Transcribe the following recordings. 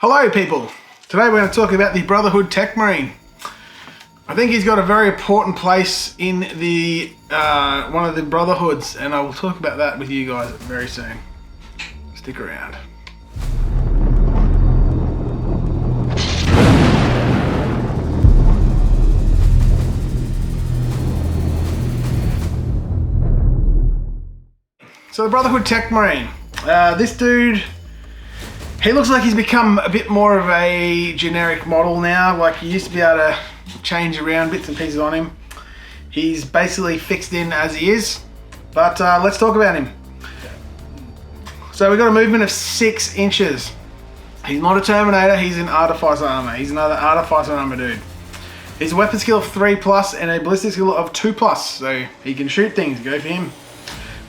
Hello people! Today we're going to talk about the Brotherhood Techmarine. I think he's got a very important place in the one of the Brotherhoods, and I will talk about that with you guys very soon. Stick around. So the Brotherhood Techmarine. This dude, he looks like he's become a bit more of a generic model now. Like, you used to be able to change around bits and pieces on him. He's basically fixed in as he is. But let's talk about him. So we've got a movement of 6 inches. He's not a Terminator, he's in Artificer armor. He's another Artificer armor dude. He's a weapon skill of 3+ and a ballistic skill of 2+. So he can shoot things, go for him.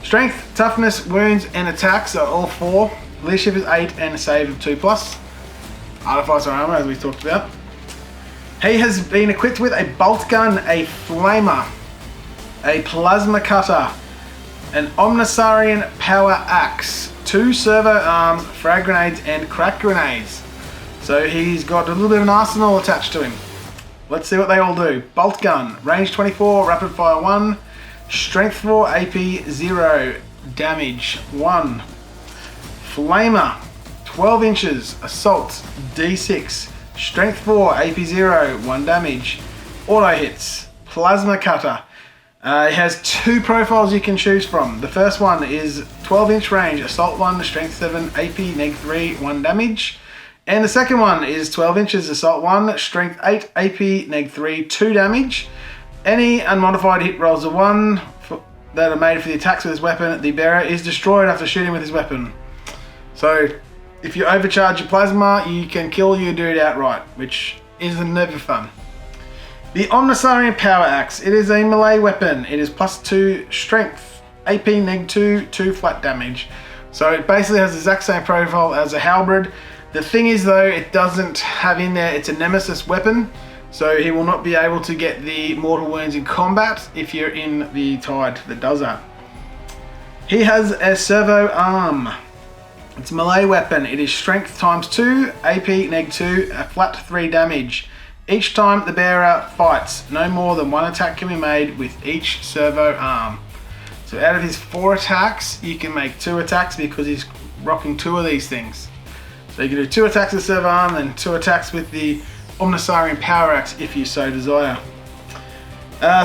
Strength, toughness, wounds, and attacks are all 4. Leadership is 8 and a save of 2+. Artificer armor, as we talked about. He has been equipped with a bolt gun, a flamer, a plasma cutter, an Omnisarian power axe, 2 servo arms, frag grenades, and crack grenades. So he's got a little bit of an arsenal attached to him. Let's see what they all do. Bolt gun, range 24, rapid fire 1, strength 4, AP 0, damage 1. Flamer, 12 inches, assault, D6, strength 4, AP 0, 1 damage, auto hits. Plasma cutter, it has 2 profiles you can choose from. The first one is 12-inch range, assault 1, strength 7, AP -3, 1 damage. And the second one is 12 inches, assault 1, strength 8, AP -3, 2 damage. Any unmodified hit rolls of 1 that are made for the attacks with his weapon, the bearer is destroyed after shooting with his weapon. So, if you overcharge your plasma, you can kill your dude outright, which is never fun. The Omnisarian Power Axe. It is a melee weapon. It is +2 strength, AP -2, 2 flat damage. So it basically has the exact same profile as a halberd. The thing is though, it doesn't have in there, it's a nemesis weapon. So he will not be able to get the mortal wounds in combat if you're in the tide that does that. He has a servo arm. It's a melee weapon. It is strength ×2, AP -2, a flat 3 damage. Each time the bearer fights, no more than 1 attack can be made with each servo arm. So out of his 4 attacks, you can make 2 attacks because he's rocking 2 of these things. So you can do 2 attacks with the servo arm and 2 attacks with the Omnisarian Power Axe if you so desire.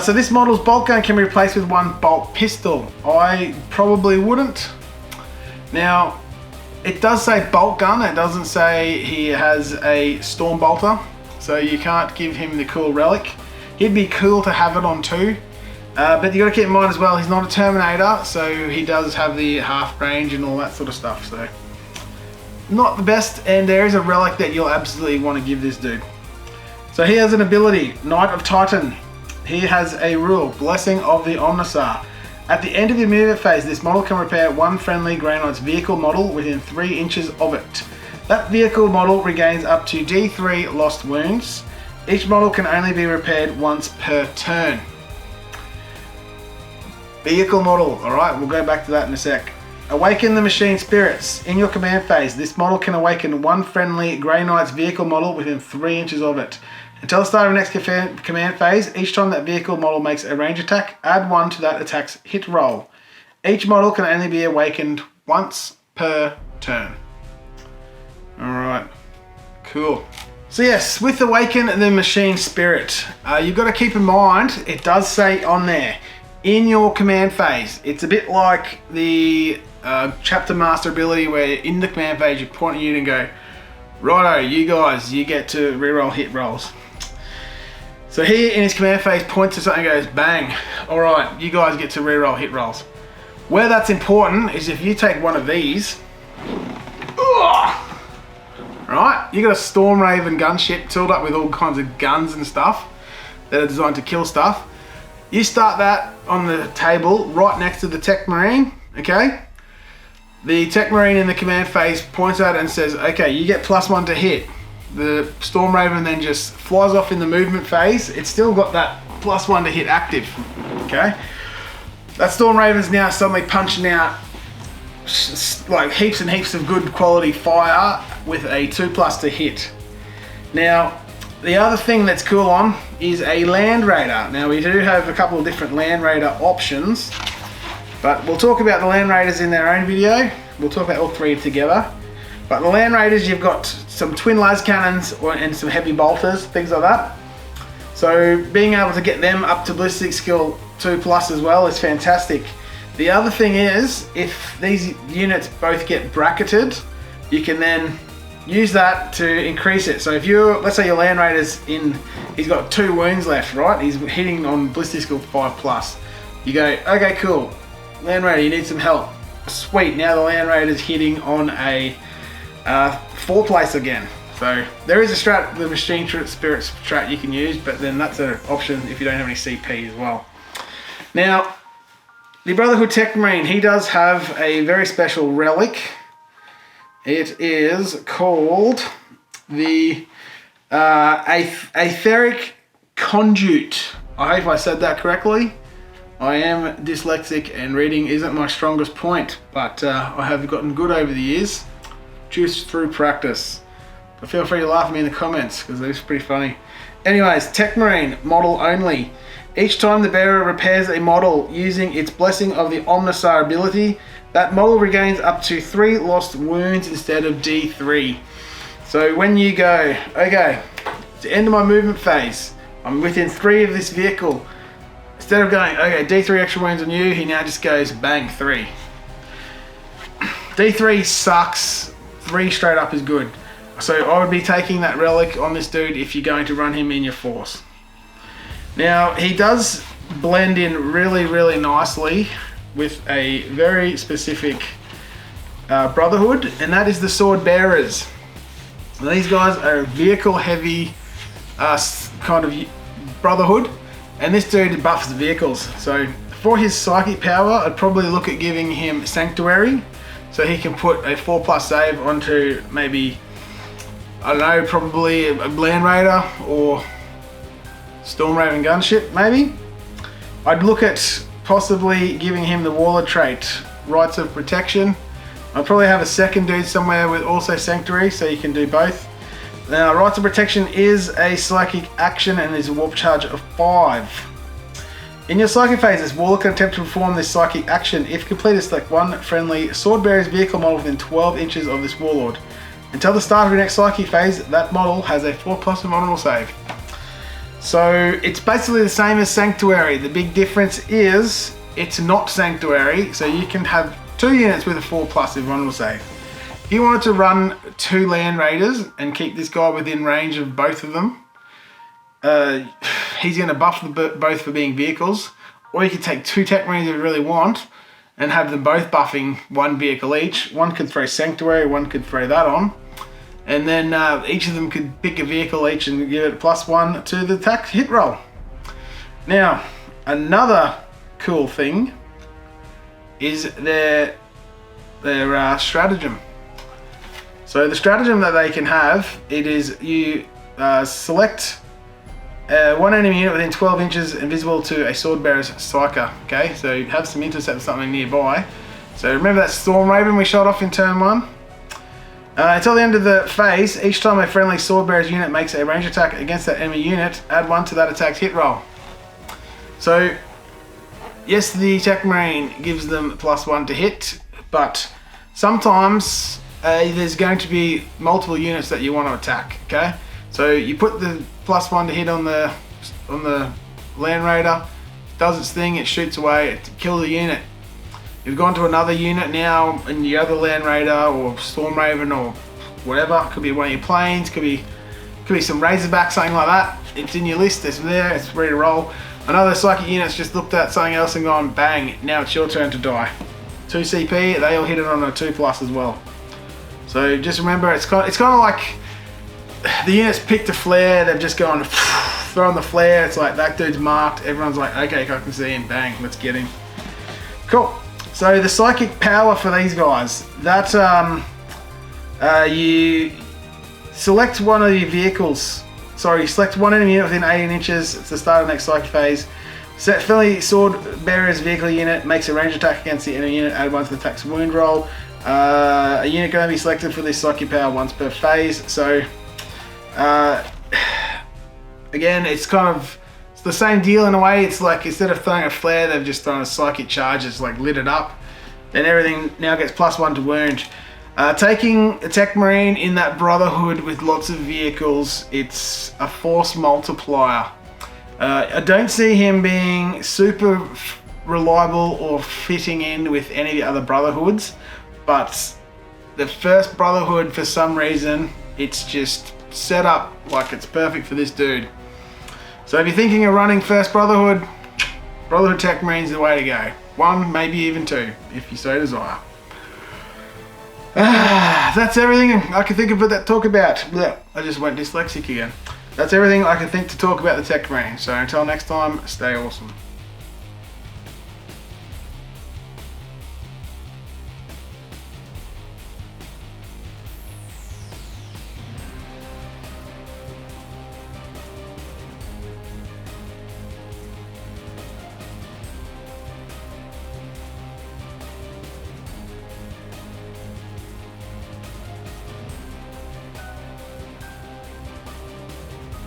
So this model's bolt gun can be replaced with 1 bolt pistol. I probably wouldn't. Now, it does say bolt gun, it doesn't say he has a storm bolter, so you can't give him the cool relic. He'd be cool to have it on too, but you got to keep in mind as well, he's not a Terminator, so he does have the half range and all that sort of stuff, so not the best, and there is a relic that you'll absolutely want to give this dude. So he has an ability, Knight of Titan. He has a rule, Blessing of the Omnisar. At the end of your movement phase, this model can repair 1 friendly Grey Knight's vehicle model within 3 inches of it. That vehicle model regains up to D3 lost wounds. Each model can only be repaired once per turn. Vehicle model, alright, we'll go back to that in a sec. Awaken the machine spirits. In your command phase, this model can awaken 1 friendly Grey Knight's vehicle model within 3 inches of it. Until the start of the next command phase, each time that vehicle model makes a range attack, add 1 to that attack's hit roll. Each model can only be awakened once per turn. Alright, cool. So yes, with Awaken the Machine Spirit, you've got to keep in mind, it does say on there, in your command phase. It's a bit like the Chapter Master ability where in the command phase you point at you and go, righto, you guys, you get to reroll hit rolls. So here in his command phase points to something and goes, bang, alright, you guys get to reroll hit rolls. Where that's important is if you take one of these, right, you got a Storm Raven gunship filled up with all kinds of guns and stuff that are designed to kill stuff. You start that on the table right next to the Techmarine, okay? The Techmarine in the command phase points at it and says, okay, you get +1 to hit. The Storm Raven then just flies off in the movement phase. It's still got that +1 to hit active, okay? That Storm Raven's now suddenly punching out like heaps and heaps of good quality fire with a 2+ to hit. Now, the other thing that's cool on is a Land Raider. Now, we do have a couple of different Land Raider options, but we'll talk about the Land Raiders in their own video. We'll talk about all three together. But the Land Raiders, you've got some twin las cannons and some heavy bolters, things like that. So being able to get them up to ballistic skill 2+ as well is fantastic. The other thing is, if these units both get bracketed, you can then use that to increase it. So if you're, let's say your Land Raider's he's got 2 wounds left, right? He's hitting on ballistic skill 5+. You go, okay, cool. Land Raider, you need some help. Sweet, now the Land Raider's hitting on a 4 place again. So there is a strat, the Machine Spirit strat you can use, but then that's an option if you don't have any CP as well. Now, the Brotherhood Techmarine, he does have a very special relic. It is called the Aetheric Conduit. I hope I said that correctly. I am dyslexic and reading isn't my strongest point, but I have gotten good over the years, just through practice. But feel free to laugh at me in the comments, because it's pretty funny. Anyways, Techmarine, model only. Each time the bearer repairs a model using its Blessing of the Omnissiah ability, that model regains up to 3 lost wounds instead of D3. So when you go, okay, it's the end of my movement phase, I'm within 3 of this vehicle, instead of going, okay, D3 extra wounds on you, he now just goes bang, 3. D3 sucks, 3 straight up is good. So I would be taking that relic on this dude if you're going to run him in your force. Now, he does blend in really, really nicely with a very specific Brotherhood, and that is the Sword Bearers. Now, these guys are vehicle heavy kind of Brotherhood, and this dude buffs the vehicles. So for his psychic power, I'd probably look at giving him Sanctuary, so he can put a 4+ save onto maybe, I don't know, probably a Land Raider or Storm Raven gunship, maybe. I'd look at possibly giving him the Warlord trait, Rights of Protection. I'd probably have a second dude somewhere with also Sanctuary, so you can do both. Now, Rights of Protection is a psychic action and is a warp charge of 5. In your psychic phases, Warlord can attempt to perform this psychic action. If completed, select one friendly Sword Bearer's vehicle model within 12 inches of this Warlord. Until the start of your next psychic phase, that model has a 4+ vulnerable save. So it's basically the same as Sanctuary. The big difference is it's not Sanctuary, so you can have 2 units with a 4+ vulnerable save. If you wanted to run 2 Land Raiders and keep this guy within range of both of them, he's going to buff both for being vehicles, or you could take 2 Techmarines if you really want and have them both buffing 1 vehicle each. One could throw Sanctuary, one could throw that on. And then each of them could pick a vehicle each and give it +1 to the attack hit roll. Now, another cool thing is their stratagem. So the stratagem that they can have, it is you select one enemy unit within 12 inches invisible to a Sword Bearer's Psyker. Okay, so you have some intercept something nearby. So remember that Storm Raven we shot off in turn 1? Until the end of the phase, each time a friendly Sword Bearer's unit makes a range attack against that enemy unit, add 1 to that attack's hit roll. So, yes, the Techmarine gives them +1 to hit, but sometimes there's going to be multiple units that you want to attack. Okay, so you put the +1 to hit on the Land Raider, it does its thing, it shoots away, it kills the unit. You've gone to another unit now in the other Land Raider or Storm Raven or whatever. Could be one of your planes, could be some Razorback, something like that. It's in your list, it's there, it's ready to roll. Another psychic unit's just looked at something else and gone bang, now it's your turn to die. 2 CP, they all hit it on a 2+ as well. So just remember, it's kind of like the units picked a flare, they've just gone thrown the flare, it's like that dude's marked, everyone's like, okay, I can see him, bang, let's get him. Cool. So the psychic power for these guys, that you select one of your vehicles, sorry, you select one enemy unit within 18 inches, it's the start of the next psychic phase, Set friendly sword bearer's vehicle unit, makes a range attack against the enemy unit, add 1 to the attack's wound roll. A unit can only be selected for this psychic power once per phase. So again, it's kind of the same deal in a way. It's like instead of throwing a flare, they've just thrown a psychic charge. It's like lit it up. Then everything now gets +1 to wound. Taking a Techmarine in that Brotherhood with lots of vehicles, it's a force multiplier. I don't see him being super reliable or fitting in with any of the other Brotherhoods, but the first Brotherhood, for some reason, it's just set up like it's perfect for this dude. So if you're thinking of running first Brotherhood Techmarine's the way to go. 1, maybe even 2, if you so desire. That's everything I can think of that talk about. Blech, I just went dyslexic again. That's everything I can think to talk about the Techmarine. So until next time, stay awesome.